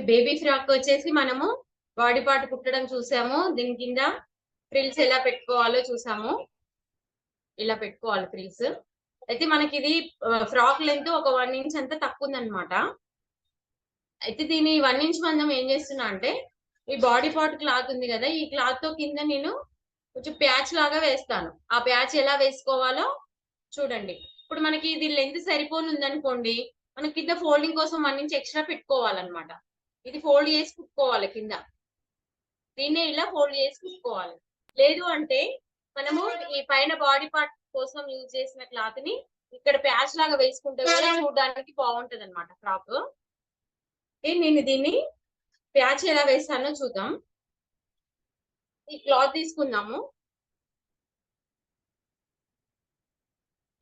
Baby frock వచ్చేసి మనము body part కుట్టడం చూసాము. దీని కింద ఫ్రిల్స్ ఎలా పెట్టుకోవాలో చూసాము. ఇలా పెట్టుకోవాలి ఫ్రిల్స్. అయితే మనకి ఇది ఫ్రాక్ లెంత్ ఒక 1 ఇంచ్ అంతా తక్కువ ఉందన్నమాట. అయితే దీని 1 ఇంచ్ మందం ఏం చేస్తున్నా అంటే, ఈ బాడీ పార్ట్ క్లాత్ ఉంది కదా, ఈ క్లాత్ తో కింద నేను కొంచెం ప్యాచ్ లాగా వేస్తాను. ఆ ప్యాచ్ ఎలా వేసుకోవాలో చూడండి. ఇప్పుడు మనకి ఇది లెంత్ సరిపోను ఉందనుకోండి, మనం కింద ఫోల్డింగ్ కోసం 1 ఇంచ్ ఎక్స్ట్రా పెట్టుకోవాలన్నమాట. ఇది ఫోల్డ్ చేసి కుట్టుకోవాలి కింద. దీన్నే ఇలా ఫోల్డ్ చేసి కుట్టుకోవాలి. లేదు అంటే మనము ఈ పైన బాడీ పార్ట్ కోసం యూజ్ చేసిన క్లాత్ ని ఇక్కడ ప్యాచ్ లాగా వేసుకుంటే కూడా చూడడానికి బాగుంటది అనమాట ఫ్రాక్. నేను దీన్ని ప్యాచ్ ఎలా వేస్తానో చూద్దాం. ఈ క్లాత్ తీసుకుందాము.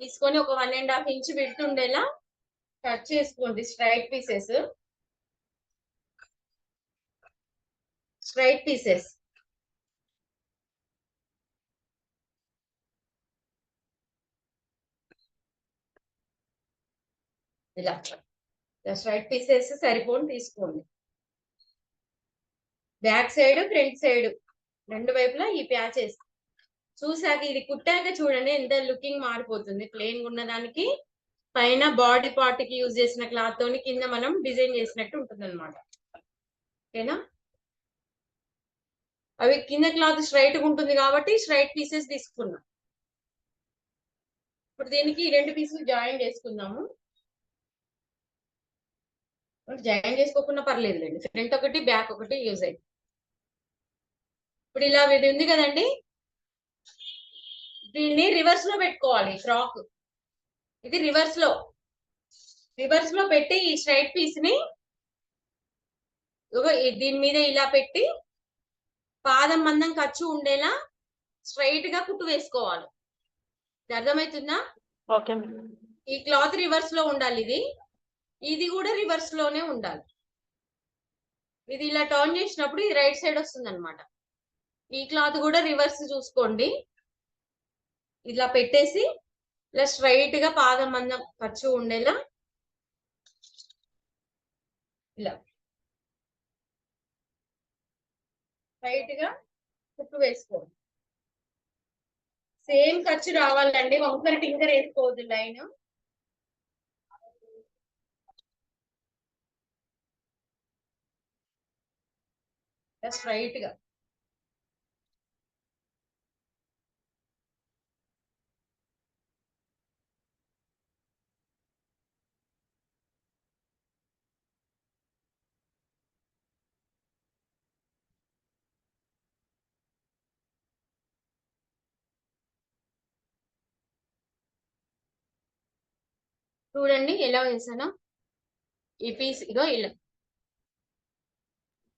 తీసుకొని ఒక 1.5 ఇంచ్ విడ్త్ ఉండేలా కట్ చేసుకోండి. స్ట్రైట్ పీసెస్ ఇలా స్ట్రైట్ పీసెస్ సరిపోని తీసుకోండి. బ్యాక్ సైడ్ ఫ్రంట్ సైడ్ రెండు వైపులా ఈ ప్యాచెస్ చూసాక ఇది కుట్టాక చూడండి ఎంత లుకింగ్ మారిపోతుంది. ప్లెయిన్ ఉన్న దానికి పైన బాడీ పార్ట్ కి యూజ్ చేసిన క్లాత్ తోని కింద మనం డిజైన్ చేసినట్టు ఉంటుంది అనమాట. ఓకేనా? అవి కింద క్లాత్ స్ట్రైట్ గా ఉంటుంది కాబట్టి స్ట్రైట్ పీసెస్ తీసుకున్నాం. ఇప్పుడు దీనికి 2 పీసులు జాయిన్ చేసుకుందాము. జాయిన్ చేసుకోకుండా పర్లేదు లేండి, ఫ్రంట్ ఒకటి బ్యాక్ ఒకటి యూజ్ అయ్యింది. ఇప్పుడు ఇలా ఇది ఉంది కదండి, దీన్ని రివర్స్ లో పెట్టుకోవాలి. ఫ్రాక్ ఇది రివర్స్ లో పెట్టి ఈ స్ట్రైట్ పీస్ ని దీని మీద ఇలా పెట్టి పాదం మందం ఖర్చు ఉండేలా స్ట్రైట్ గా కుట్టు వేసుకోవాలి. అర్థమవుతుందా? ఓకే. ఈ క్లాత్ రివర్స్ లో ఉండాలి. ఇది కూడా రివర్స్ లోనే ఉండాలి. ఇది ఇలా టర్న్ చేసినప్పుడు ఇది రైట్ సైడ్ వస్తుంది అనమాట. ఈ క్లాత్ కూడా రివర్స్ చూసుకోండి. ఇలా పెట్టేసి ఇలా స్ట్రైట్ గా పాదం మందం ఖర్చు ఉండేలా ఇలా స్ట్రైట్ గా కుట్టు వేసుకోండి. సేమ్ ఖర్చు రావాలండి, వంకర టింకర్ వేసుకోవద్దు. లైన్ స్ట్రైట్ గా చూడండి ఎలా వేసానో. ఈ పీస్ ఇదో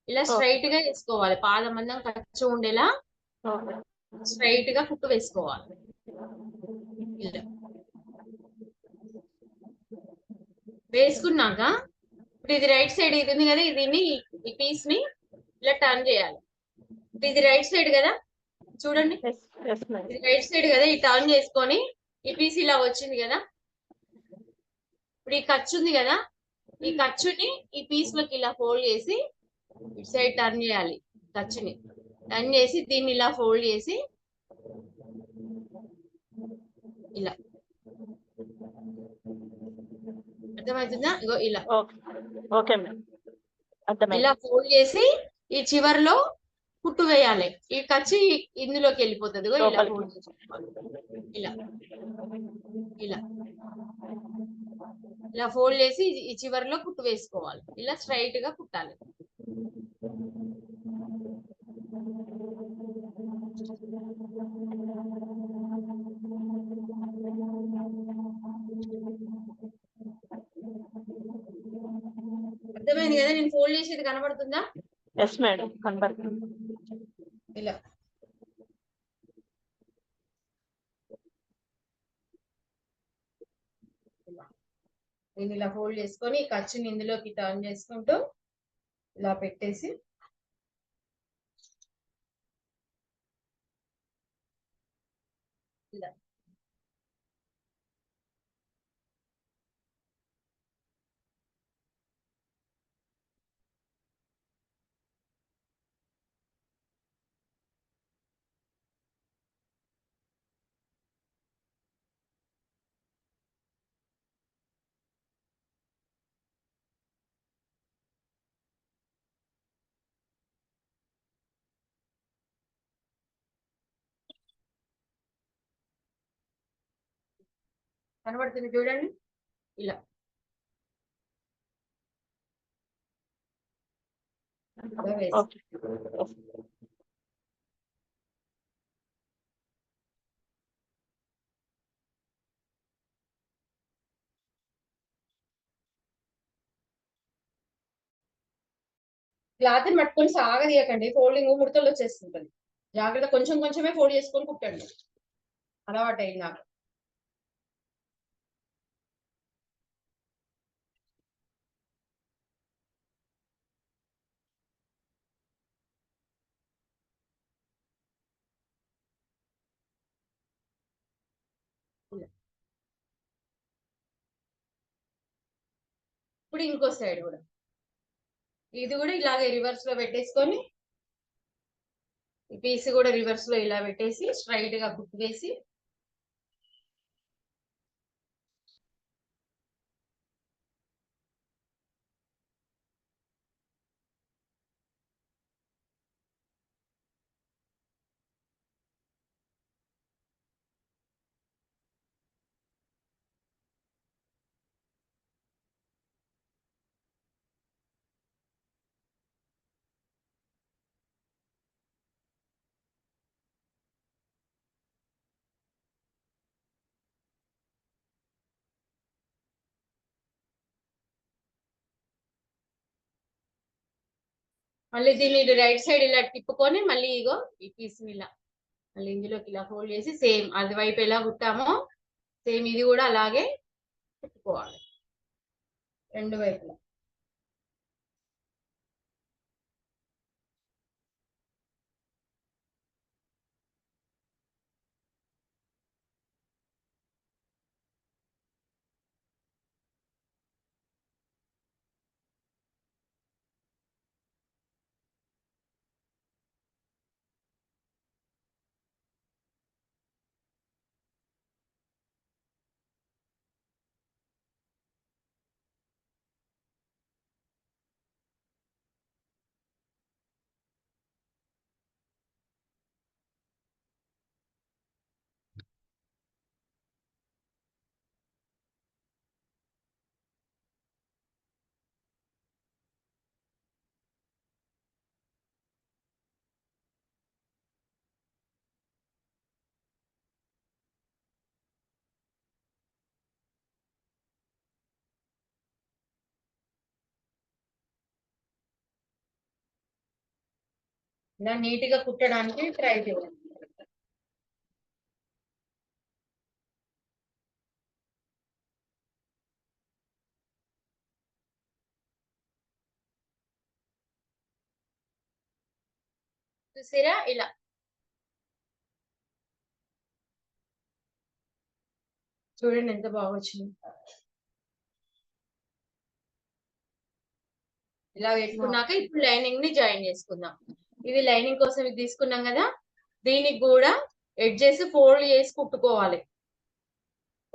ఇలా స్ట్రైట్ గా వేసుకోవాలి. పాదం మందం ఖర్చు ఉండేలా స్ట్రైట్ గా కుట్టు వేసుకోవాలి. ఇలా వేసుకున్నాక ఇప్పుడు ఇది రైట్ సైడ్ ఇది ఉంది కదా, దీన్ని ఈ పీస్ ని ఇలా టర్న్ చేయాలి. ఇది రైట్ సైడ్ కదా, చూడండి ఇది రైట్ సైడ్ కదా, ఈ టర్న్ చేసుకొని ఈ పీస్ ఇలా వచ్చింది కదా. ఇప్పుడు ఈ ఖర్చు ఉంది కదా, ఈ ఖర్చుని ఈ పీస్ లోకి ఇలా ఫోల్డ్ చేసి ఇటు సైడ్ టర్న్ చేయాలి. ఖర్చుని టర్న్ చేసి దీన్ని ఇలా ఫోల్డ్ చేసి ఇలా. అర్థమవుతుందా? ఇగో ఇలా ఇలా ఫోల్డ్ చేసి ఈ చివర్లో కుట్టు వేయాలి. ఈ ఖర్చు ఇందులోకి వెళ్ళిపోతుంది. ఇలా ఫోల్డ్ చేసుకోవాలి. ఇలా ఇలా ఇలా ఫోల్డ్ చేసి ఈ చివర్లో కుట్టు వేసుకోవాలి. ఇలా స్ట్రైట్ గా కుట్టాలి. అర్థమైంది కదా? నేను ఫోల్డ్ చేసేది కనబడుతుందా? ఎస్ మేడం, కనబడుతుంది. ఇలా దీన్ని ఇలా ఫోల్డ్ చేసుకొని ఖర్చుని ఇందులోకి టర్న్ చేసుకుంటూ ఇలా పెట్టేసి ఇలా కనబడుతుంది చూడండి, ఇలా ఇలా వేసి ఓకే. క్లాత్ ని పట్టుకొని సాగదీయకండి, ఫోల్డింగ్ ముడతలు వచ్చేస్తుంటది. జాగ్రత్త, కొంచెం కొంచెమే ఫోల్డ్ చేసుకొని కుట్టండి, అలవాటు అయిందాక. ఇప్పుడు ఇంకో సైడ్ కూడా, ఇది కూడా ఇలాగే రివర్స్ లో పెట్టేసుకొని, ఈ పీస్ కూడా రివర్స్ లో ఇలా పెట్టేసి స్ట్రైట్ గా కుట్టు వేసి, మళ్ళీ దీన్ని రైట్ సైడ్ ఇలా తిప్పుకొని, మళ్ళీ ఇగో ఈ పీస్ ఇలా మళ్ళీ ఇందులోకి ఇలా ఫోల్డ్ చేసి, సేమ్ అది వైపు ఎలా కుట్టామో సేమ్ ఇది కూడా అలాగే కుట్టుకోవాలి రెండు వైపులా. ఇలా నీట్ గా కుట్టడానికి ట్రై చేయండి. చూసారా, ఇలా చూడండి ఎంత బాగా వచ్చింది. ఇలా వేసుకున్నాక ఇప్పుడు లైనింగ్ ని జాయిన్ చేసుకుందాం. ఇది లైనింగ్ కోసం ఇది తీసుకున్నాం కదా, దీనికి కూడా ఎడ్జెస్ ఫోల్డ్ చేసి కుట్టుకోవాలి,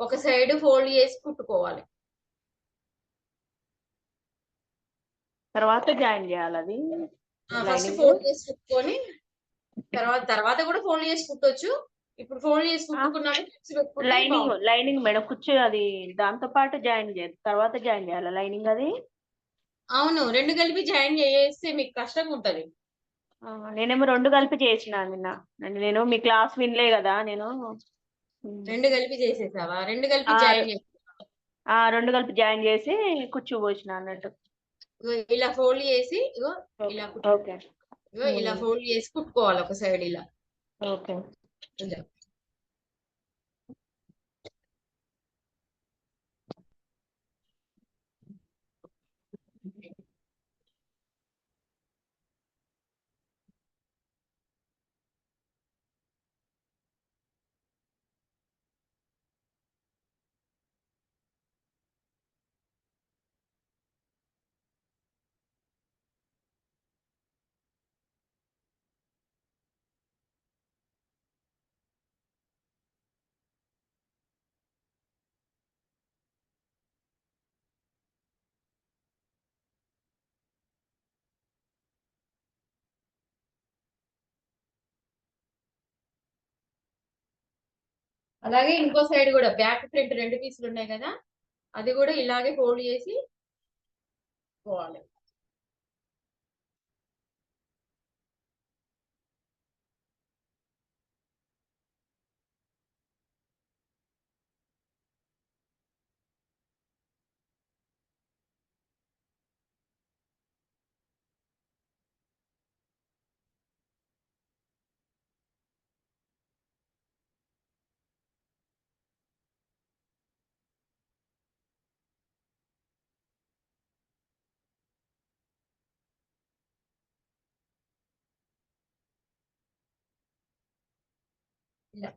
ఒక సైడ్ ఫోల్డ్ చేసి కుట్టుకోవాలి. తర్వాత జాయిన్ చేయాలి అది ఫస్ట్ లైనింగ్. ఫోల్డ్ చేసి కుట్టుకొని తర్వాత తర్వాత కూడా ఫోల్డ్ చేసి కుట్టొచ్చు. ఇప్పుడు ఫోల్డ్ చేసి కుట్టుకున్నాక clips పెట్టుకుంటే లైనింగ్ బాగుంటుంది. లైనింగ్ మేడం కుర్చీ అది దాంతో పాటు జాయిన్ చేయాలి, తర్వాత జాయిన్ చేయాలి లైనింగ్ అది. అవును, రెండు కలిపి జాయిన్ చేస్తే మీకు కష్టంగా ఉంటది. నేనేమో రెండు కలిపి చేసిన నిన్న. నేను మీ క్లాస్ వినలే కదా నేను. రెండు కలిపి చేసేసావా? రెండు కలిపి ఆ జాయిన్ చేసి రెండు కలిపి జాయిన్ చేసి కుర్చీ పోసిన అన్నట్టు. ఇగో ఇలా ఫోల్డ్ చేసి, ఇగో ఇలా ఓకే. ఇగో ఇలా ఫోల్డ్ చేసి కుట్టుకోవాలి ఒక సైడ్ ఇలా. ఓకే. ఇలా అలాగే ఇంకో సైడ్ కూడా బ్యాక్ ఫ్రంట్ 2 పీసులు ఉన్నాయి కదా, అది కూడా ఇలాగే ఫోల్డ్ చేసి పోవాలి. ఇలా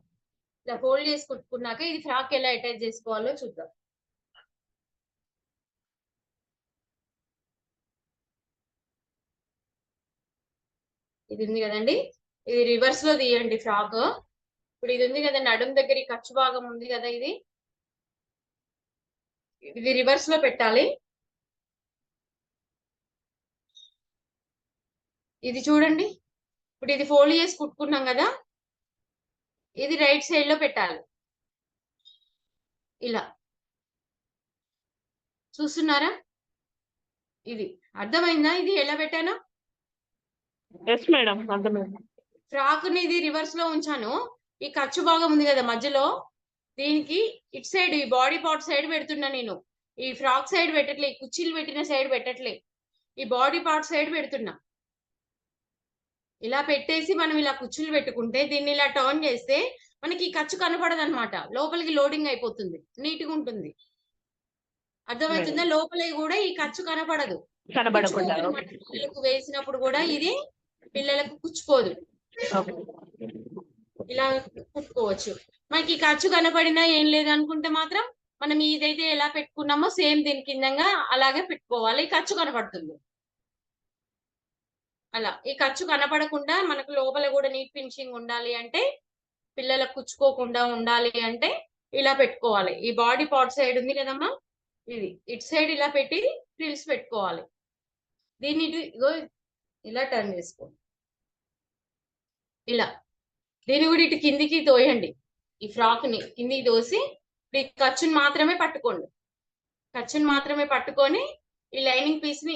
ఇలా ఫోల్డ్ చేసి కుట్టుకున్నాక ఇది ఫ్రాక్ ఎలా అటాచ్ చేసుకోవాలో చూద్దాం. ఇది ఉంది కదండి, ఇది రివర్స్ లో తీయండి ఫ్రాక్. ఇప్పుడు ఇది ఉంది కదా నడుం దగ్గర ఈ ఖర్చు భాగం ఉంది కదా, ఇది రివర్స్ లో పెట్టాలి. ఇది చూడండి, ఇప్పుడు ఇది ఫోల్డ్ చేసి కుట్టుకున్నాం కదా, ఇది రైట్ సైడ్ లో పెట్టాలి. ఇలా చూస్తున్నారా? ఇది అర్థమైందా ఇది ఎలా పెట్టానో? ఎస్ మేడం, అర్థమైంది. ఫ్రాక్ ని ఇది రివర్స్ లో ఉంచాను. ఈ ఖర్చు భాగం ఉంది కదా మధ్యలో, దీనికి ఇటు సైడ్ ఈ బాడీ పార్ట్ సైడ్ పెడుతున్నా నేను. ఈ ఫ్రాక్ సైడ్ పెట్టట్లే, ఈ కుర్చీలు పెట్టిన సైడ్ పెట్టట్లే, ఈ బాడీ పార్ట్ సైడ్ పెడుతున్నా. ఇలా పెట్టేసి మనం ఇలా కుర్చీలు పెట్టుకుంటే దీన్ని ఇలా టర్న్ చేస్తే మనకి ఈ ఖర్చు కనపడదు అనమాట, లోపలికి లోడింగ్ అయిపోతుంది, నీట్ గా ఉంటుంది. అర్థమవుతుందా? లోపల కూడా ఈ ఖర్చు కనపడదు, కనబడకుండా పిల్లలకు వేసినప్పుడు కూడా ఇది పిల్లలకు కుచ్చుకోదు. ఇలా కుట్టుకోవచ్చు. మనకి ఖర్చు కనపడినా ఏం లేదు అనుకుంటే మాత్రం మనం ఇదైతే ఎలా పెట్టుకున్నామో సేమ్ దీని కిందంగా అలాగే పెట్టుకోవాలి. ఈ ఖర్చు కనపడుతుంది. అలా ఈ ఖర్చు కనపడకుండా మనకు లోపల కూడా నీట్ ఫినిషింగ్ ఉండాలి అంటే, పిల్లలకు కుచ్చుకోకుండా ఉండాలి అంటే ఇలా పెట్టుకోవాలి. ఈ బాడీ పార్ట్ సైడ్ ఉంది కదమ్మా, ఇది ఇటు సైడ్ ఇలా పెట్టి ఫ్రిల్స్ పెట్టుకోవాలి. దీన్ని ఇటు ఇలా టర్న్ చేసుకో, ఇలా దీన్ని కూడా ఇటు కిందికి తోయండి. ఈ ఫ్రాక్ ని కిందికి తోసి ఈ ఖర్చుని మాత్రమే పట్టుకోండి. ఖర్చుని మాత్రమే పట్టుకొని ఈ లైనింగ్ పీస్ ని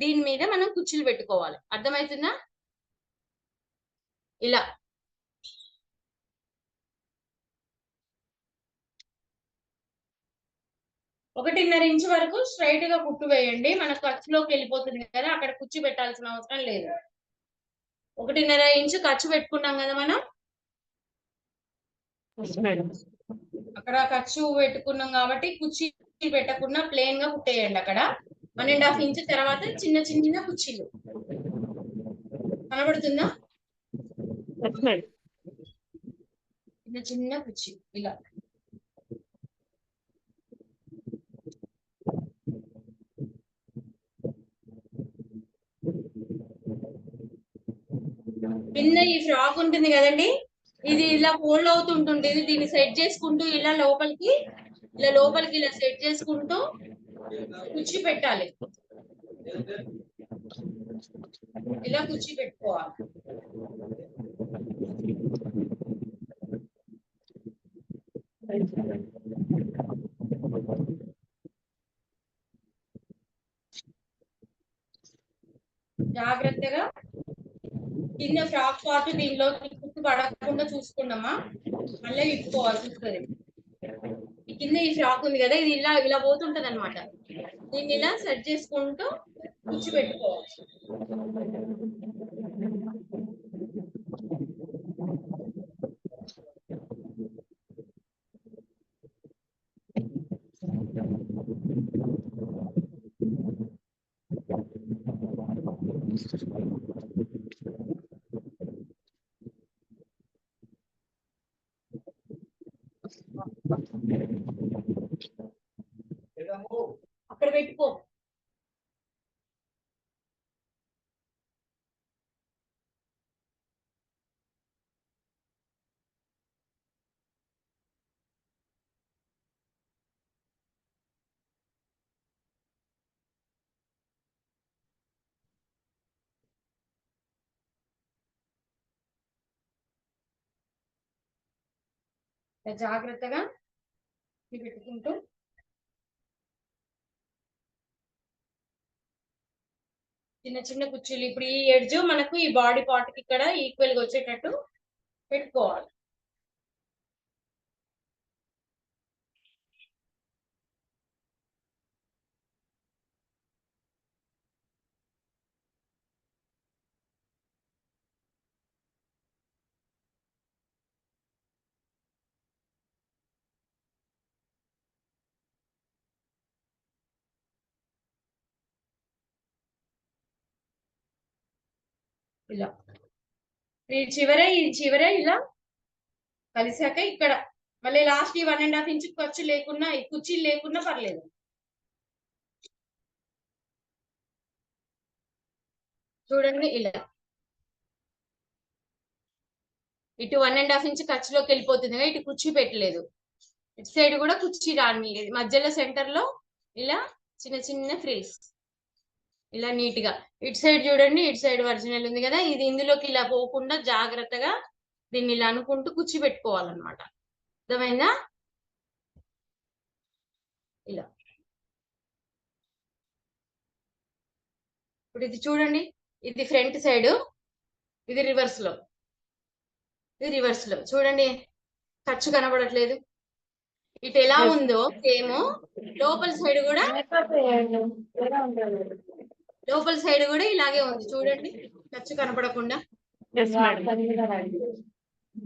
దీని మీద మనం కుచ్చులు పెట్టుకోవాలి. అర్థమవుతుందా? ఇలా 1.5 ఇంచు వరకు స్ట్రైట్ గా కుట్టు వేయండి. మన ఖర్చులోకి వెళ్ళిపోతుంది కదా, అక్కడ కుచ్చు పెట్టాల్సిన అవసరం లేదు. 1.5 ఇంచు ఖర్చు పెట్టుకున్నాం కదా మనం, అక్కడ ఖర్చు పెట్టుకున్నాం కాబట్టి కుర్చీ పెట్టకుండా ప్లేన్ గా కుట్టేయండి. అక్కడ 1.5 ఇంచు తర్వాత చిన్న చిన్న కుర్చీలు కనబడుతుందా? చిన్న చిన్న కుర్చీ ఇలా కింద ఈ ఫ్రాక్ ఉంటుంది కదండి, ఇది ఇలా ఫోల్డ్ అవుతుంటుంది. దీన్ని సెట్ చేసుకుంటూ ఇలా లోపలికి ఇలా సెట్ చేసుకుంటూ కుర్చీ పెట్టాలి. ఇలా కుర్చీ పెట్టుకోవాలి. జాగ్రత్తగా కింద ఫ్రాక్ పార్ట్ దీనిలో కుట్టు పడకుండా చూసుకున్నామా, మళ్ళీ విప్పుకోవాల్సి వస్తుంది. కింద ఈ ఫ్రాక్ ఉంది కదా, ఇది ఇలా పోతుంటది అనమాట. దీన్ని ఇలా సెట్ చేసుకుంటూ కుచ్చి పెట్టుకోవాలి. అక్కడ పెట్టుకో. జాగ్రత్తగా పెట్టుకుంటూ చిన్న చిన్న కుర్చీలు. ఇప్పుడు ఈ ఎడ్జ్ మనకు ఈ బాడీ పార్ట్ కి ఇక్కడ ఈక్వల్ గా వచ్చేటట్టు పెట్టుకోవాలి. ఇలా ఈ చివరే ఇలా కలిసాక ఇక్కడ మళ్ళీ లాస్ట్ 1.5 ఇంచ్ ఖర్చు లేకున్నా ఈ కుర్చీలు లేకున్నా పర్లేదు. చూడండి ఇలా ఇటు 1.5 ఇంచ్ ఖర్చులోకి వెళ్ళిపోతుంది, ఇటు కుర్చీ పెట్టలేదు. ఇటు సైడ్ కూడా కుర్చీ రానిలేదు. మధ్యలో సెంటర్ లో ఇలా చిన్న చిన్న ఫ్రిల్స్ ఇలా నీట్ గా. ఇటు సైడ్ చూడండి, ఇటు సైడ్ ఒరిజినల్ ఉంది కదా, ఇది ఇందులోకి ఇలా పోకుండా జాగ్రత్తగా దీన్ని ఇలా అనుకుంటూ కుర్చీ పెట్టుకోవాలన్నమాట. అర్థమైందా? ఇలా ఇప్పుడు ఇది చూడండి, ఇది ఫ్రంట్ సైడ్, ఇది రివర్స్ లో, ఇది రివర్స్ లో. చూడండి ఖర్చు కనబడట్లేదు. ఇటు ఎలా ఉందో సేమ్ లోపల సైడ్ కూడా ఇలాగే ఉంది. చూడండి ఖర్చు కనపడకుండా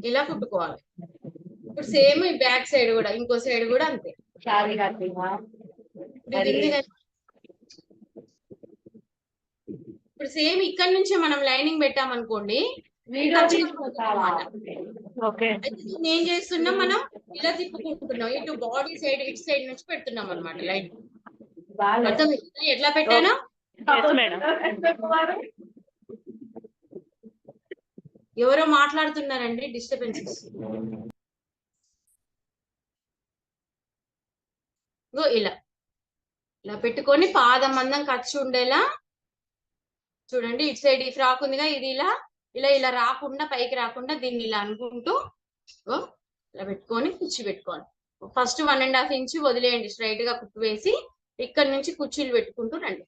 ఇలా కుట్టుకోవాలి. ఇప్పుడు సేమ్ ఈ బ్యాక్ సైడ్ కూడా, ఇంకో సైడ్ కూడా అంతే. ఇప్పుడు సేమ్ ఇక్కడ నుంచే మనం లైనింగ్ పెట్టామనుకోండి, ఏం చేస్తున్నాం మనం, ఇలా తిప్పుకుంటున్నాం. ఇటు బాడీ సైడ్, ఇటు సైడ్ నుంచి పెడుతున్నాం అనమాట లైనింగ్. అర్థం ఎట్లా పెట్టాను? ఎవరో మాట్లాడుతున్నారండి, డిస్టర్బెన్సెస్. ఇలా ఇలా పెట్టుకొని పాదం మందం ఖర్చు ఉండేలా చూడండి. ఇటు సైడ్ ఈ ఫ్రాక్ ఉందిగా, ఇది ఇలా ఇలా ఇలా రాకుండా, పైకి రాకుండా దీన్ని ఇలా అనుకుంటూ ఇలా పెట్టుకొని కుర్చీ పెట్టుకోవాలి. ఫస్ట్ 1.5 ఇంచ్ వదిలేయండి, స్ట్రైట్ గా కుట్టు వేసి ఇక్కడ నుంచి కుర్చీలు పెట్టుకుంటూ రండి.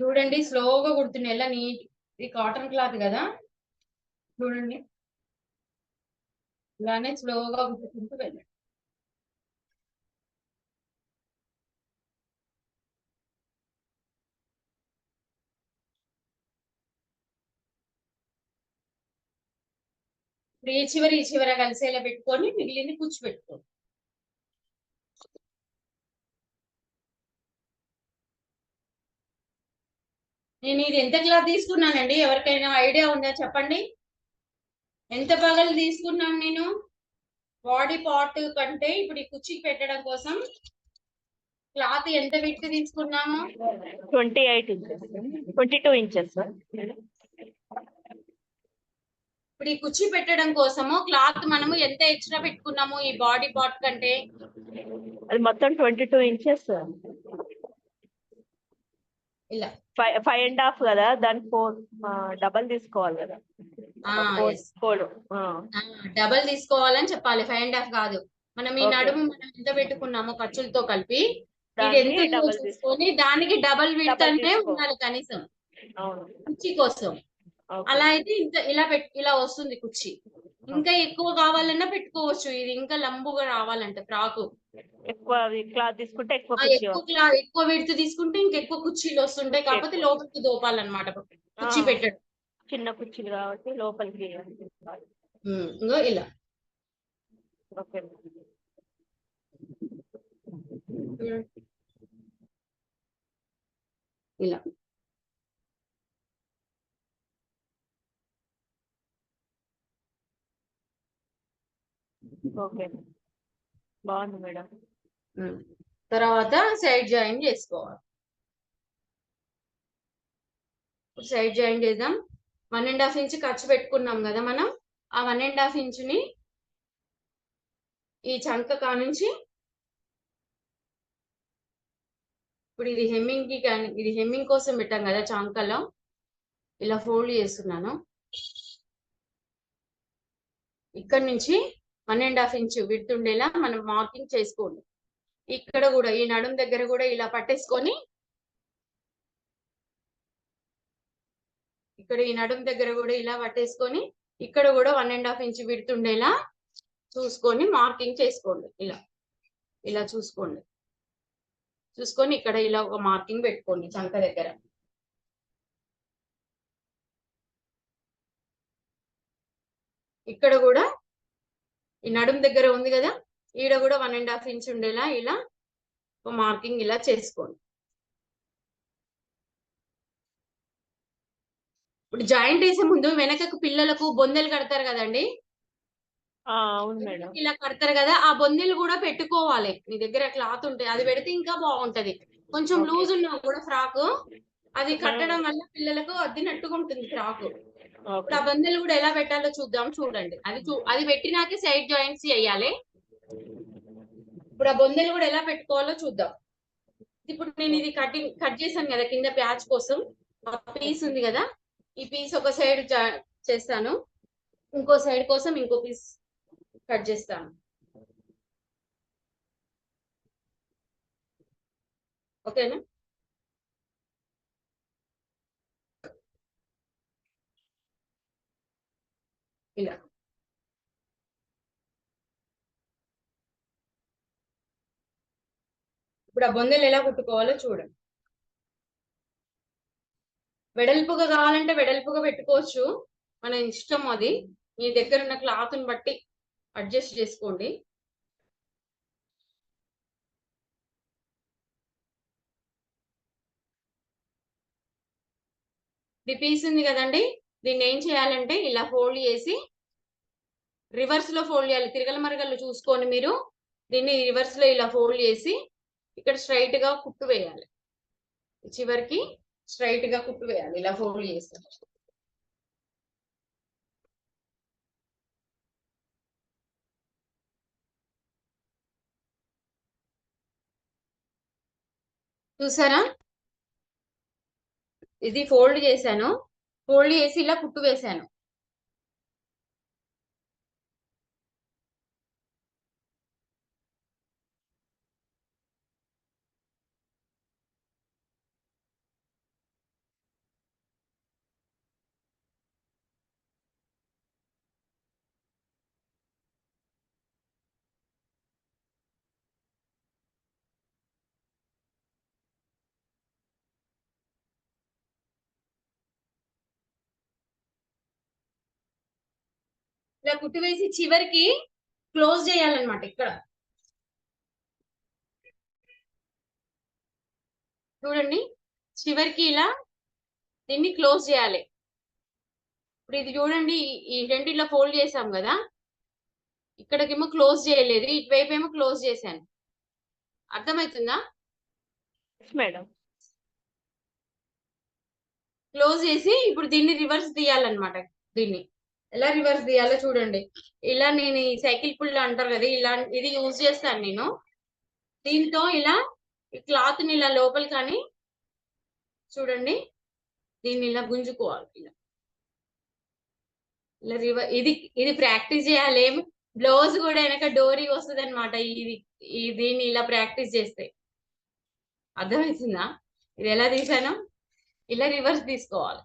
చూడండి స్లోగా కుడుతున్నాయి, ఎలా నీట్. ఇది కాటన్ క్లాత్ కదా, చూడండి ఇలానే స్లోగా కుట్టుకుంటూ వెళ్ళండి. ఇప్పుడు ఈ చివర కలిసేలా పెట్టుకొని మిగిలింది కూర్చోబెట్టుకోండి. నేను ఇది ఎంత క్లాత్ తీసుకున్నానండి, ఎవరికైనా ఐడియా ఉందా చెప్పండి? ఎంత పగలు తీసుకున్నాను నేను బాడీ పార్ట్ కంటే ఇప్పుడు ఈ కుర్చీకి పెట్టడం కోసం క్లాత్ ఎంత విడ్త్ తీసుకున్నాము? 28 ఇంచెస్ 22 ఇంచెస్. ఇప్పుడు ఈ కుర్చీ పెట్టడం కోసము క్లాత్ మనము ఎంత ఎక్స్ట్రా పెట్టుకున్నాము ఈ బాడీ పార్ట్ కంటే? అది మొత్తం 22 ఇంచెస్. ఇలా 5.5 కదా, దాని 4 డబల్ తీసుకోవాలి కదా. డబల్ తీసుకోవాలని చెప్పాలి, 5.5 కాదు. మనం ఈ నడుము మనం ఎంత పెట్టుకున్నామో ఖర్చులతో కలిపి ఇది ఎంత చూసుకొని దానికి డబల్ విడ్త్ అనే ఉండాలి కనీసం కుర్చీ కోసం. అలా అయితే ఇంత ఇలా వస్తుంది కుర్చీ. ఇంకా ఎక్కువ కావాలన్నా పెట్టుకోవచ్చు, ఇది ఇంకా లంబుగా రావాలంటే ఫ్రాకు. ఎక్కువ క్లాత్ తీసుకుంటే ఎక్కువ విడ్త్ తీసుకుంటే ఇంకెక్కువ కుర్చీలు వస్తుంటాయి, కాకపోతే లోపలికి దోపాలన్నమాట కుర్చీ పెట్టడం. చిన్న కుర్చీలు కాబట్టి లోపలికి. ఇంకో ఇలా ఇలా ఓకే, బాగుంది మేడం. తర్వాత సైడ్ జాయిన్ చేసుకోవాలి. సైడ్ జాయిన్ చేద్దాం. 1.5 ఇంచ్ ఖర్చు పెట్టుకున్నాం కదా మనం, ఆ 1.5 ఇంచుని ఈ చంక కానుంచి ఇప్పుడు ఇది హెమ్మింగ్ కి కానీ, ఇది హెమ్మింగ్ కోసం పెట్టాం కదా చంకలో, ఇలా ఫోల్డ్ చేస్తున్నాను. ఇక్కడ నుంచి 1.5 ఇంచ్ విడ్త్ ఉండేలా మనం మార్కింగ్ చేసుకోండి. ఇక్కడ కూడా ఈ నడుం దగ్గర కూడా ఇలా పట్టేసుకొని, ఇక్కడ ఈ నడుం దగ్గర కూడా ఇలా పట్టేసుకొని, ఇక్కడ కూడా 1.5 ఇంచ్ విడ్త్ ఉండేలా చూసుకొని మార్కింగ్ చేసుకోండి. ఇలా చూసుకొని ఇక్కడ ఇలా ఒక మార్కింగ్ పెట్టుకోండి చంక దగ్గర. ఇక్కడ కూడా ఈ నడుం దగ్గర ఉంది కదా, ఈడ కూడా 1.5 ఇంచ్ ఉండేలా ఇలా ఒక మార్కింగ్ ఇలా చేసుకోండి. ఇప్పుడు జాయింట్ వేసే ముందు వెనకకు పిల్లలకు బొందెలు కడతారు కదండి, ఇలా కడతారు కదా, ఆ బొందెలు కూడా పెట్టుకోవాలి. మీ దగ్గర క్లాత్ ఉంటే అది పెడితే ఇంకా బాగుంటది. కొంచెం లూజ్ ఉన్నా కూడా ఫ్రాక్ అది కట్టడం వల్ల పిల్లలకు అద్దినట్టుగా ఉంటుంది ఫ్రాక్. ఇప్పుడు ఆ బొందెలు కూడా ఎలా పెట్టాలో చూద్దాం, చూడండి. అది పెట్టినాకే సైడ్ జాయింట్స్ చేయాలి. ఇప్పుడు ఆ బొందెలు కూడా ఎలా పెట్టుకోవాలో చూద్దాం. ఇప్పుడు నేను ఇది కట్ చేశాను కదా కింద ప్యాచ్ కోసం, ఆ పీస్ ఉంది కదా, ఈ పీస్ ఒక సైడ్ చేస్తాను, ఇంకో సైడ్ కోసం ఇంకో పీస్ కట్ చేస్తాను. ఓకేనా? ఇలా ఇప్పుడు ఆ బొందెలు ఎలా కుట్టుకోవాలో చూడండి. వెడల్పుగా కావాలంటే వెడల్పుగా పెట్టుకోవచ్చు, మన ఇష్టం. అది మీ దగ్గర ఉన్న క్లాత్ ని బట్టి అడ్జస్ట్ చేసుకోండి. ఇది పీస్ ఉంది కదండి, దీన్ని ఏం చేయాలంటే ఇలా ఫోల్డ్ చేసి రివర్స్ లో ఫోల్డ్ చేయాలి. తిరగల మరగలు చూసుకొని మీరు దీన్ని రివర్స్ లో ఇలా ఫోల్డ్ చేసి ఇక్కడ స్ట్రైట్ గా కుట్టు వేయాలి. చివరికి స్ట్రైట్ గా కుట్టు వేయాలి ఇలా ఫోల్డ్ చేసి. చూసారా? ఇది ఫోల్డ్ చేశాను, ఫోల్డ్ చేసి ఇలా కుట్టు వేశాను. ఇలా కుట్టు వేసి చివరికి క్లోజ్ చేయాలన్నమాట. ఇక్కడ చూడండి, చివరికి ఇలా దీన్ని క్లోజ్ చేయాలి. ఇప్పుడు ఇది చూడండి, ఈ రెండిట్లో ఫోల్డ్ చేసాం కదా, ఇక్కడికేమో క్లోజ్ చేయలేదు, ఇటువైపు ఏమో క్లోజ్ చేశాను. అర్థమవుతుందా? మేడం. క్లోజ్ చేసి ఇప్పుడు దీన్ని రివర్స్ తీయాలన్నమాట. దీన్ని ఎలా రివర్స్ తీయాలో చూడండి. ఇలా నేను ఈ సైకిల్ పుల్ అంటారు కదా, ఇలా ఇది యూజ్ చేస్తాను నేను. దీంతో ఇలా క్లాత్ ని ఇలా లోపలి కానీ చూడండి, దీన్ని ఇలా గుంజుకోవాలి. ఇలా ఇలా ఇది ఇది ప్రాక్టీస్ చేయాలి. బ్లౌజ్ కూడా వెనక డోరీ వస్తుంది అనమాట. దీన్ని ఇలా ప్రాక్టీస్ చేస్తే అర్థమవుతుందా? ఇది ఎలా తీసాను, ఇలా రివర్స్ తీసుకోవాలి.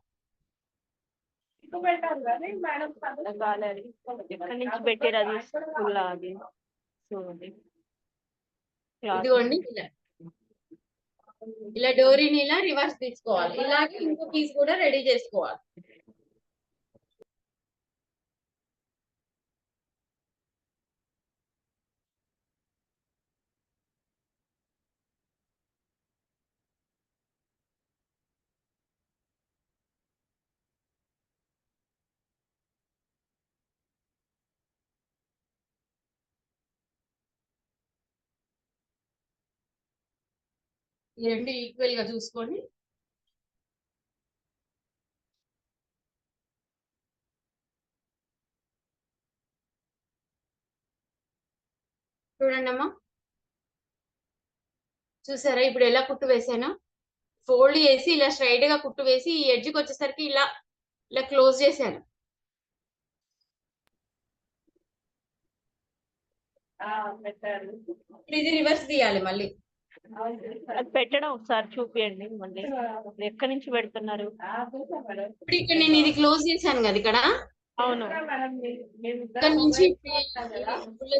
ఎక్కడి నుంచి పెట్టారు అది ఫుల్ అది చూడండి. ఇదిగోండి ఇలా ఇలా డోరీని ఇలా రివర్స్ తీసుకోవాలి. ఇలాగే ఇంకో పీస్ కూడా రెడీ చేసుకోవాలి. ఈ రెండు ఈక్వల్ గా చూసుకొని చూడండి అమ్మా. చూసారా ఇప్పుడు ఎలా కుట్టు వేసాను? ఫోల్డ్ చేసి ఇలా స్ట్రైట్ గా కుట్టు వేసి ఈ ఎడ్జ్కి వచ్చేసరికి ఇలా ఇలా క్లోజ్ చేశాను. ఇది రివర్స్ తీయాలి మళ్ళీ. అది పెట్టడం ఒకసారి చూపియండి మళ్ళీ. ఎక్కడి నుంచి పెడుతున్నారు? ఇప్పుడు ఇక్కడ నేను ఇది క్లోజ్ చేశాను కదా ఇక్కడ. అవును. ఇక్కడ నుంచి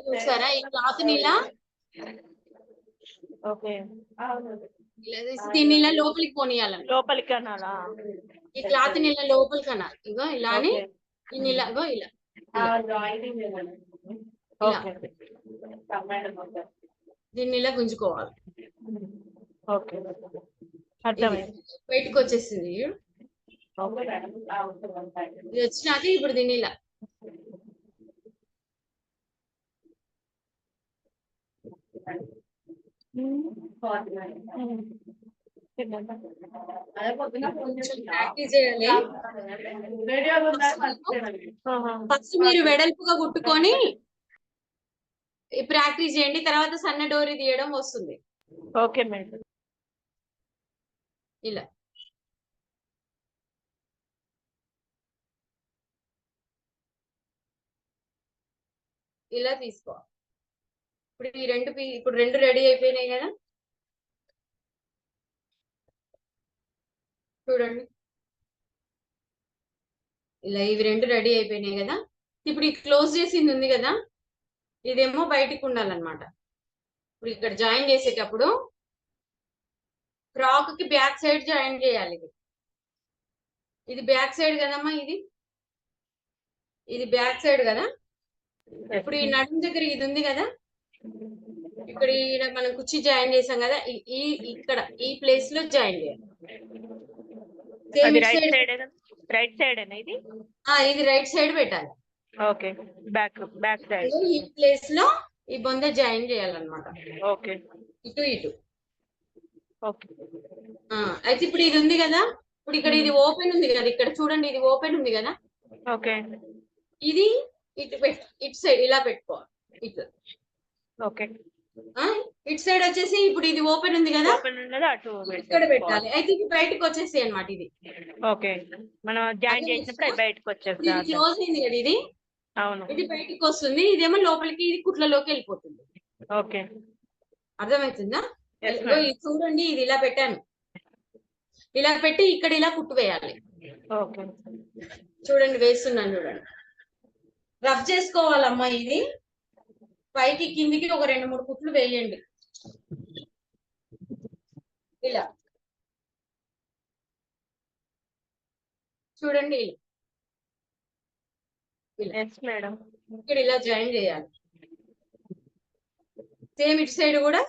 చూసారా ఈ క్లాత్ ని ఇలా ఓకే దీన్ని ఇలా లోపలికి పోనీయాలి. లోపలికి అనాలా? ఈ క్లాత్ ని ఇలా లోపలికి అనాలి. ఇగో ఇలానే దీన్ని ఇలాగో ఇలా దీన్ని ఇలా గుంజుకోవాలి. బయటకు వచ్చేసింది. ఇది వచ్చినాక ఇప్పుడు దీన్ని ఇలా ప్రాక్టీస్ చేయాలి. ఫస్ట్ మీరు వెడల్పుగా కుట్టుకొని ప్రాక్టీస్ చేయండి. తర్వాత సన్న డోరీ తీయడం వస్తుంది. Okay madam. ఇలా ఇలా తీసుకో. ఇప్పుడు రెండు రెడీ అయిపోయినాయి కదా. చూడండి ఇలా ఇవి రెండు రెడీ అయిపోయినాయి కదా. ఇప్పుడు ఈ క్లోజ్ చేసింది ఉంది కదా, ఇదేమో బయటికి ఉండాలన్నమాట. ఇప్పుడు ఇక్కడ జాయిన్ చేసేటప్పుడు ఫ్రాక్ కి బ్యాక్ సైడ్ జాయిన్ చేయాలి. ఇది బ్యాక్ సైడ్ కదమ్మా, ఇది బ్యాక్ సైడ్ కదా. ఇప్పుడు ఈ నడుము దగ్గర ఇది ఉంది కదా, ఇక్కడ మనం కుర్చీ జాయిన్ చేసాం కదా, ఇక్కడ ఈ ప్లేస్ లో జాయిన్ చేయాలి. రైట్ సైడ్ ఇది రైట్ సైడ్ పెట్టాలి. ఓకే. బ్యాక్ సైడ్ ఈ ప్లేస్ లో ఈ బొంద జాయిన్ చేయాలన్నమాట. ఓకే. ఇటు ఓకే. అయితే ఇప్పుడు ఇది ఉంది కదా, ఇప్పుడు ఇక్కడ ఇది ఓపెన్ ఉంది కదా, ఇక్కడ చూడండి ఇది ఓపెన్ ఉంది కదా. ఓకే. ఇది ఇటు సైడ్ ఇలా పెట్టుకోవాలి. ఇటు ఓకే. ఇటు సైడ్ వచ్చేసి ఇప్పుడు ఇది ఓపెన్ ఉంది కదా, అటు ఇక్కడ పెట్టాలి. అయితే ఇది బయటకు వచ్చేసి అన్నమాట. ఇది ఓకే. మనం జాయిన్ చేసినప్పుడు అది బయటకు వచ్చేస్తుంది. ఇది క్లోజ్ అయింది కదా, ఇది అవును, ఇది బయటకు వస్తుంది. ఇదేమో లోపలికి ఇది కుట్లలోకి వెళ్ళిపోతుంది. ఓకే. అర్థమవుతుందా? చూడండి ఇది ఇలా పెట్టాను. ఇలా పెట్టి ఇక్కడ ఇలా కుట్టు వేయాలి. ఓకే. చూడండి వేస్తున్నాను. చూడండి రఫ్ చేసుకోవాలమ్మా. ఇది పైకి కిందికి ఒక 2-3 కుట్లు వేయండి. ఇలా చూడండి. మేడం ఇక్కడ ఇలా జాయిన్ చేయాలి. సేమ్ ఇటు సైడ్ కూడా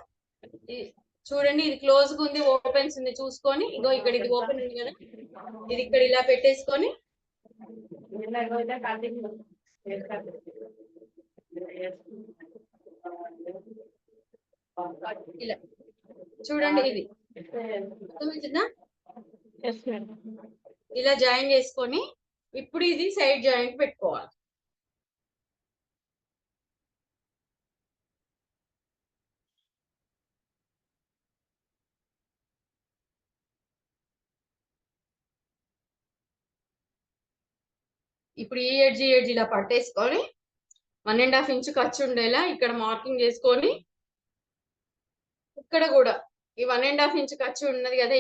చూడండి. ఇది క్లోజ్ గా ఉంది, ఓపెన్స్ ఉంది చూసుకొని. ఇగో ఇక్కడ ఇది ఓపెన్ ఉంది కదా, ఇది ఇక్కడ ఇలా పెట్టేసుకొని ఇలా చూడండి. ఇది అర్థమవుతుందా? Yes madam. ఇలా జాయిన్ చేసుకొని ఇప్పుడు ఇది సైడ్ జాయింట్ పెట్టుకోవాలి. ఇప్పుడు ఈ ఎడ్జ్ ఇలా పట్టేసుకొని 1.5 ఇంచ్ ఖర్చు ఉండేలా ఇక్కడ మార్కింగ్ చేసుకొని ఇక్కడ కూడా ఈ 1.5 ఇంచ్ ఖర్చు ఉన్నది కదా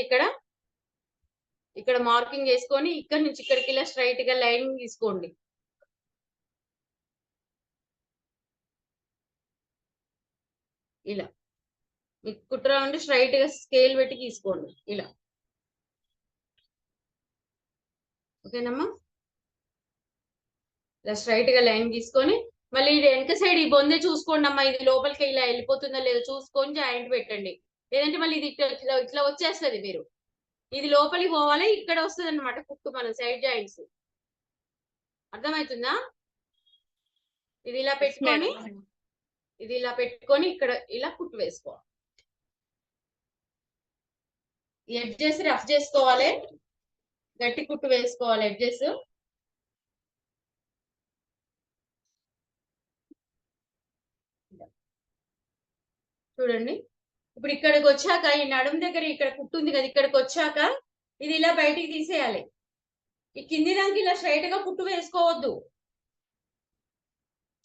ఇక్కడ మార్కింగ్ చేసుకొని ఇక్కడ నుంచి ఇక్కడికి ఇలా స్ట్రైట్ గా లైన్ తీసుకోండి. ఇలా మీకు కుట్ర ఉండి స్ట్రైట్ గా స్కేల్ పెట్టి తీసుకోండి ఇలా. ఓకేనమ్మా? ఇలా స్ట్రైట్ గా లైన్ తీసుకొని మళ్ళీ వెనక సైడ్ ఈ బొందే చూసుకోండి అమ్మా, ఇది లోపలికి ఇలా వెళ్ళిపోతుందో లేదో చూసుకొని జాయింట్ పెట్టండి. లేదంటే మళ్ళీ ఇది ఇట్లా వచ్చేస్తుంది. మీరు ఇది లోపలికి పోవాలి, ఇక్కడ వస్తుంది అనమాట కుట్టు మన సైడ్ జాయింట్స్. అర్థమవుతుందా? ఇది ఇలా పెట్టుకొని ఇక్కడ ఇలా కుట్టు వేసుకోవాలి. ఎడ్జెస్ రఫ్ చేసుకోవాలి, గట్టి కుట్టు వేసుకోవాలి ఎడ్జెస్. చూడండి ఇప్పుడు ఇక్కడికి వచ్చాక ఈ నడుము దగ్గర ఇక్కడ కుట్టు ఉంది కదా, ఇక్కడికి వచ్చాక ఇది ఇలా బయటికి తీసేయాలి. ఈ కింది దానికి ఇలా స్ట్రైట్ గా కుట్టు వేసుకోవద్దు.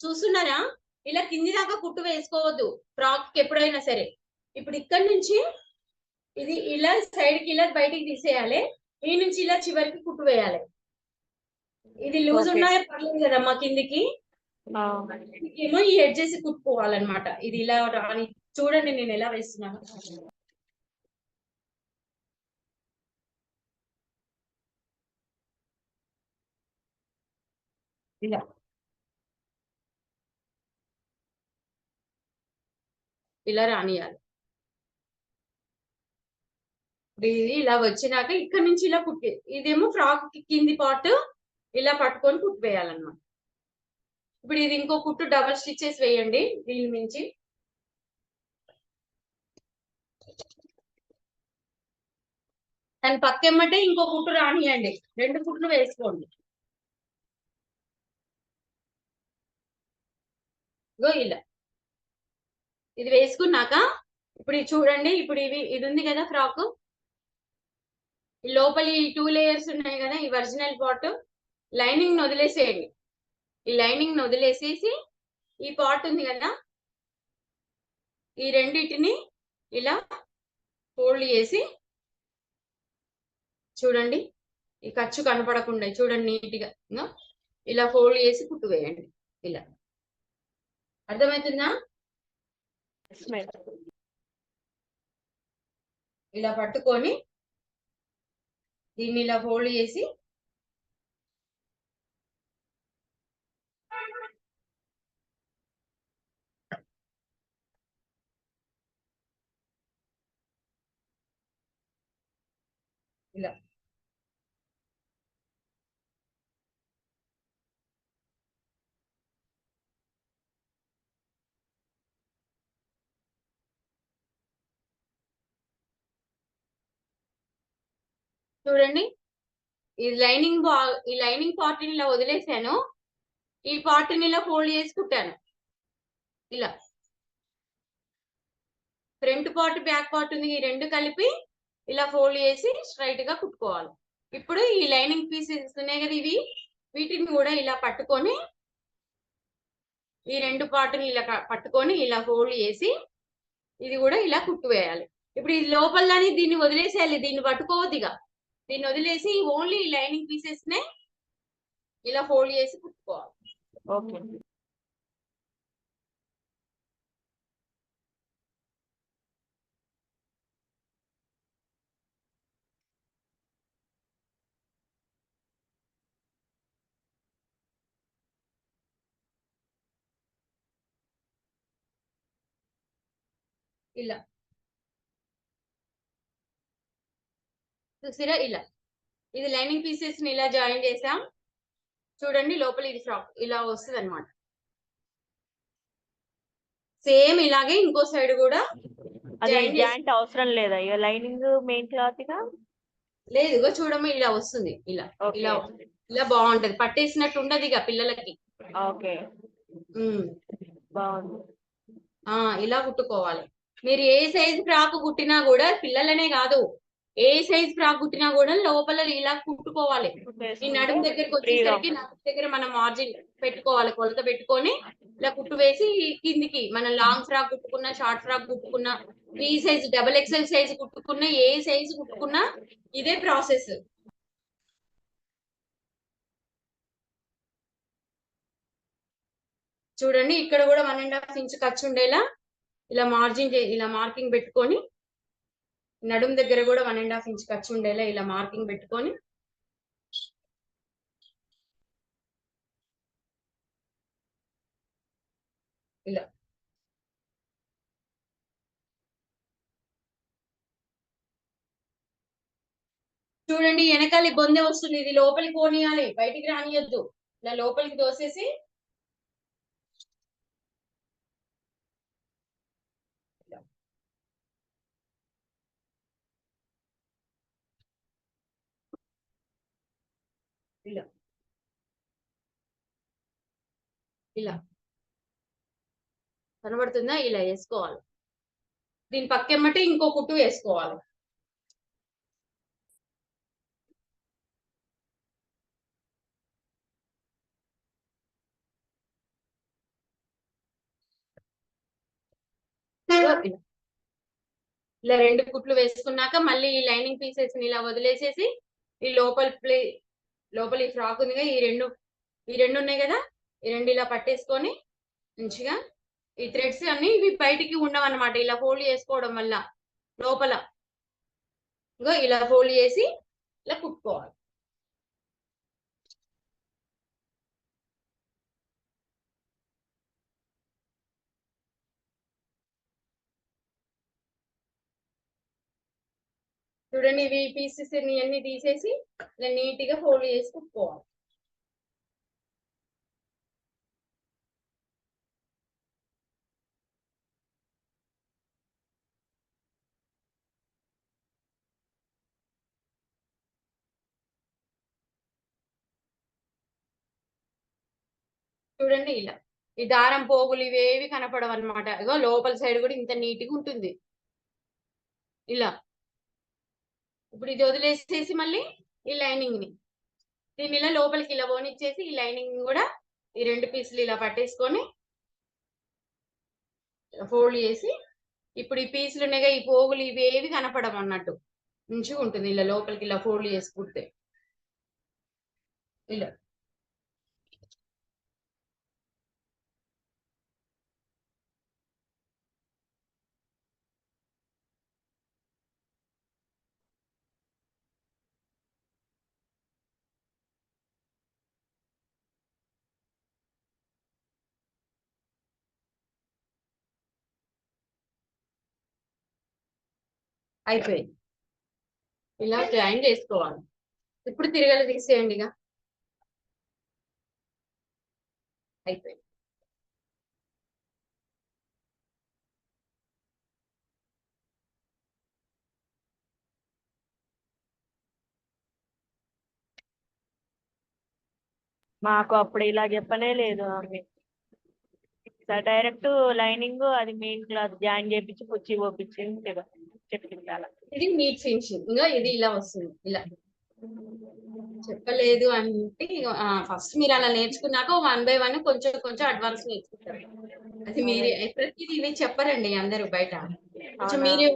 చూస్తున్నారా? ఇలా కింది దాకా కుట్టు వేసుకోవద్దు ఫ్రాక్ ఎప్పుడైనా సరే. ఇప్పుడు ఇక్కడ నుంచి ఇది ఇలా సైడ్ కి ఇలా బయటికి తీసేయాలి, ఈ నుంచి ఇలా చివరికి కుట్టు వేయాలి. ఇది లూజ్ ఉన్నా పర్లేదు కదమ్మా కిందికి. ఏమో ఈ ఎడ్జెస్ కుట్టుకోవాలన్నమాట. ఇది ఇలా రాని చూడండి నేను ఎలా వేస్తున్నాను. ఇలా ఇలా రానియాలి. ఇది ఇలా వచ్చినాక ఇక్కడ నుంచి ఇలా కుట్టి, ఇదేమో ఫ్రాక్ కింది పార్ట్ ఇలా పట్టుకొని కుట్టి వేయాలన్నమాట. ఇప్పుడు ఇది ఇంకో కుట్టు డబల్ స్టిచెస్ వేయండి దీని నుంచి. దాని పక్కెమ్మటే ఇంకో కుట్టు రానియండి, 2 కుట్లు వేసుకోండి. ఇలా ఇది వేసుకున్నాక ఇప్పుడు ఇది చూడండి, ఇప్పుడు ఇది ఉంది కదా ఫ్రాక్, లోపల ఈ 2 లేయర్స్ ఉన్నాయి కదా, ఈ ఒరిజినల్ పార్ట్ లైనింగ్ వదిలేసేయండి. ఈ లైనింగ్ వదిలేసేసి ఈ పార్ట్ ఉంది కదా, ఈ రెండిటిని ఇలా ఫోల్డ్ చేసి చూడండి, ఈ ఖర్చు కనపడకుండా చూడండి నీట్ గా ఇలా ఫోల్డ్ చేసి కుట్టు వేయండి. ఇలా అర్థమవుతుందా? ఇలా పట్టుకొని దీన్ని ఇలా ఫోల్డ్ చేసి ఇలా చూడండి. ఈ లైనింగ్ పార్ట్ ని ఇలా వదిలేసాను, ఈ పార్ట్ ని ఇలా ఫోల్డ్ చేసి కుట్టాను. ఇలా ఫ్రంట్ పార్ట్ బ్యాక్ పార్ట్ ఉంది, ఈ రెండు కలిపి ఇలా ఫోల్డ్ చేసి స్ట్రైట్ గా కుట్టుకోవాలి. ఇప్పుడు ఈ లైనింగ్ పీసెస్ ఉన్నాయి కదా, వీటిని కూడా ఇలా పట్టుకొని ఈ 2 పార్ట్ని ఇలా పట్టుకొని ఇలా ఫోల్డ్ చేసి ఇది కూడా ఇలా కుట్టు వేయాలి. ఇప్పుడు ఇది లోపలని దీన్ని వదిలేసేయాలి, దీన్ని పట్టుకోవద్దు. ఇక దీన్ని వదిలేసి ఓన్లీ ఈ లైనింగ్ పీసెస్ నే ఇలా ఫోల్డ్ చేసి కుట్టుకోవాలి. ఓకే. ఇలా చూసిరా? ఇలా ఇది లైనింగ్ పీసెస్ ని ఇలా జాయిన్ చేసాం చూడండి, లోపల ఇది ఫ్రాక్ ఇలా వస్తుంది అనమాట. సేమ్ ఇలాగే ఇంకో సైడ్ కూడా అది జాయిన్ జాయింట్ అవసరం లేదా ఇక లైనింగ్ మెయిన్ క్లాత్ గా? లేదు, ఇగో చూడమ్మా ఇలా వస్తుంది, ఇలా ఓకే ఇలా ఇలా బాగుంటది, పట్టేసినట్టు ఉండదు ఇక పిల్లలకి. ఓకే ఉమ్. బాగుంది. ఇలా కుట్టుకోవాలి. మీరు ఏ సైజ్ ఫ్రాక్ కుట్టినా కూడా, పిల్లలనే కాదు ఏ సైజ్ ఫ్రాక్ కుట్టినా కూడా లోపల ఇలా కుట్టుకోవాలి. ఈ నడుము దగ్గరికి వచ్చేసరికి నడుము దగ్గర మనం మార్జిన్ పెట్టుకోవాలి, కొలత పెట్టుకొని ఇలా కుట్టు వేసి కిందికి మనం లాంగ్ ఫ్రాక్ కుట్టుకున్నా, షార్ట్ ఫ్రాక్ కుట్టుకున్నా, 3 సైజ్ డబల్ ఎక్సెల్ సైజ్ కుట్టుకున్నా, ఏ సైజ్ కుట్టుకున్నా ఇదే ప్రాసెస్. చూడండి ఇక్కడ కూడా 1.5 ఇంచ్ ఖర్చు ఉండేలా ఇలా ఇలా మార్కింగ్ పెట్టుకొని, నడుము దగ్గర కూడా 1.5 ఇంచ్ ఖర్చు ఉండేలా ఇలా మార్కింగ్ పెట్టుకొని ఇలా చూడండి. వెనకాల బొందె వస్తుంది, ఇది లోపలికి పోనీయాలి, బయటికి రానియద్దు. ఇలా లోపలికి దోసేసి ఇలా ఇలా కనబడుతుందా, ఇలా వేసుకోవాలి. దీని పక్కెమ్మటే ఇంకో కుట్టు వేసుకోవాలి. ఇలా 2 కుట్లు వేసుకున్నాక మళ్ళీ ఈ లైనింగ్ పీసెస్ ని ఇలా వదిలేసేసి ఈ లోపల ఈ ఫ్రాక్ ఉందిగా, ఈ రెండు ఉన్నాయి కదా, ఈ 2 ఇలా పట్టేసుకొని మంచిగా ఈ థ్రెడ్స్ అన్ని ఇవి బయటికి ఉండవన్నమాట. ఇలా ఫోల్డ్ చేసుకోవడం వల్ల లోపల ఇలా ఫోల్డ్ చేసి ఇలా కుట్టుకోవాలి. చూడండి ఇవి పీసెస్ అన్ని తీసేసి ఇలా నీట్ గా ఫోల్డ్ చేసి కుట్టుకోవాలి. చూడండి ఇలా ఈ దారం పోగులు ఇవేవి కనపడవు అనమాట. ఇగో లోపల సైడ్ కూడా ఇంత నీట్ గా ఉంటుంది ఇలా. ఇప్పుడు ఇది వదిలేసేసి మళ్ళీ ఈ లైనింగ్ ని దీన్ని ఇలా లోపలికి ఇలా పోనిచ్చేసి ఈ లైనింగ్ కూడా ఈ 2 పీసులు ఇలా పట్టేసుకొని ఫోల్డ్ చేసి, ఇప్పుడు ఈ పీసులు ఉన్నాయిగా, ఈ పోగులు ఇవేవి కనపడవు అన్నట్టు మంచిగా ఉంటుంది. ఇలా లోపలికి ఇలా ఫోల్డ్ చేసుకుంటే ఇలా అయిపోయింది. ఇలా జాయిన్ చేసుకోవాలి. ఇప్పుడు తిరగలు తీసేయండి ఇక. అయిపోయింది. మాకు అప్పుడు ఇలా చెప్పనే లేదు ఆమె. డైరెక్ట్ లైనింగ్ అది మెయిన్ క్లాత్ జాయిన్ చేపించి కుర్చీ పోపించింది చెప్పింది అలా. ఇది నీట్ ఫినిషింగ్. ఇంకా ఇది ఇలా వస్తుంది. ఇలా చెప్పలేదు అంటే ఫస్ట్ మీరు అలా నేర్చుకున్నాక 1 బై 1 కొంచెం కొంచెం అడ్వాన్స్ నేర్చుకుంటారు. అది మీరే ప్రతిదీ ఇవి చెప్పరండి అందరూ బయట, కొంచెం మీరే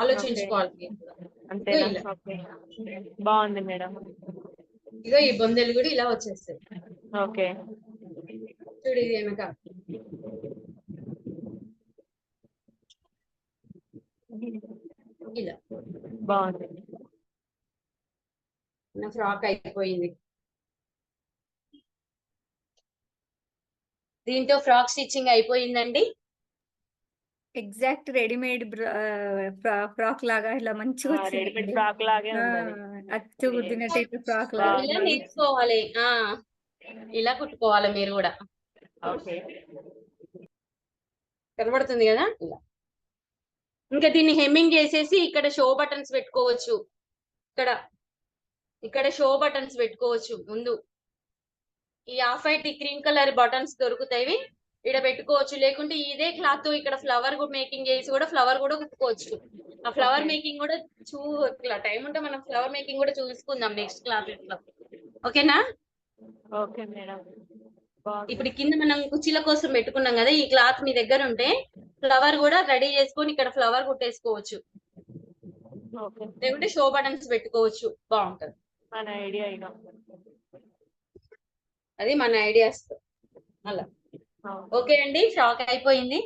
ఆలోచించుకోవాలి. అంతేనా? బాగుంది మేడం. ఇగో ఈ బొందెలు కూడా ఇలా వచ్చేస్తాయి. ఓకే చూడు ఇది వెనక ఇలా బాగుంది. నా ఫ్రాక్ అయిపోయింది. దీంతో ఫ్రాక్ స్టిచ్చింగ్ అయిపోయిందండి. ఎగ్జాక్ట్ రెడీమేడ్ ఫ్రాక్ లాగా ఇలా మంచిగా రెడీమేడ్ ఫ్రాక్ లాగే అచ్చు గుద్దినట్టు ఫ్రాక్ లాగా ఇలా నేర్చుకోవాలి. ఇలా కుట్టుకోవాలి మీరు కూడా. ఓకే కనబడుతుంది కదా ఇలా. ఇంకా దీన్ని హెమ్మింగ్ చేసేసి ఇక్కడ షో బటన్స్ పెట్టుకోవచ్చు. ఇక్కడ షో బటన్స్ పెట్టుకోవచ్చు. ముందు ఈ off white cream colour buttons దొరుకుతాయి, ఇక్కడ పెట్టుకోవచ్చు. లేకుంటే ఇదే క్లాత్ తో ఇక్కడ ఫ్లవర్ మేకింగ్ చేసి కూడా ఫ్లవర్ కూడా కుట్టుకోవచ్చు. ఆ ఫ్లవర్ మేకింగ్ కూడా ఇట్లా టైం ఉంటే మనం ఫ్లవర్ మేకింగ్ కూడా చూసుకుందాం నెక్స్ట్ క్లాస్ లో. ఓకేనా? Okay madam. ఇప్పుడు కింద మనం కుర్చీల కోసం పెట్టుకున్నాం కదా, ఈ క్లాత్ మీ దగ్గర ఉంటే ఫ్లవర్ కూడా రెడీ చేసుకొని ఇక్కడ ఫ్లవర్ కుట్టేసుకోవచ్చు. ఓకే, లేకుంటే షో బటన్స్ పెట్టుకోవచ్చు. బాగుంటది. మన ఐడియా ఇక అది మన ఐడియాస్ అలా. ఓకే అండి, షాక్ అయిపోయింది.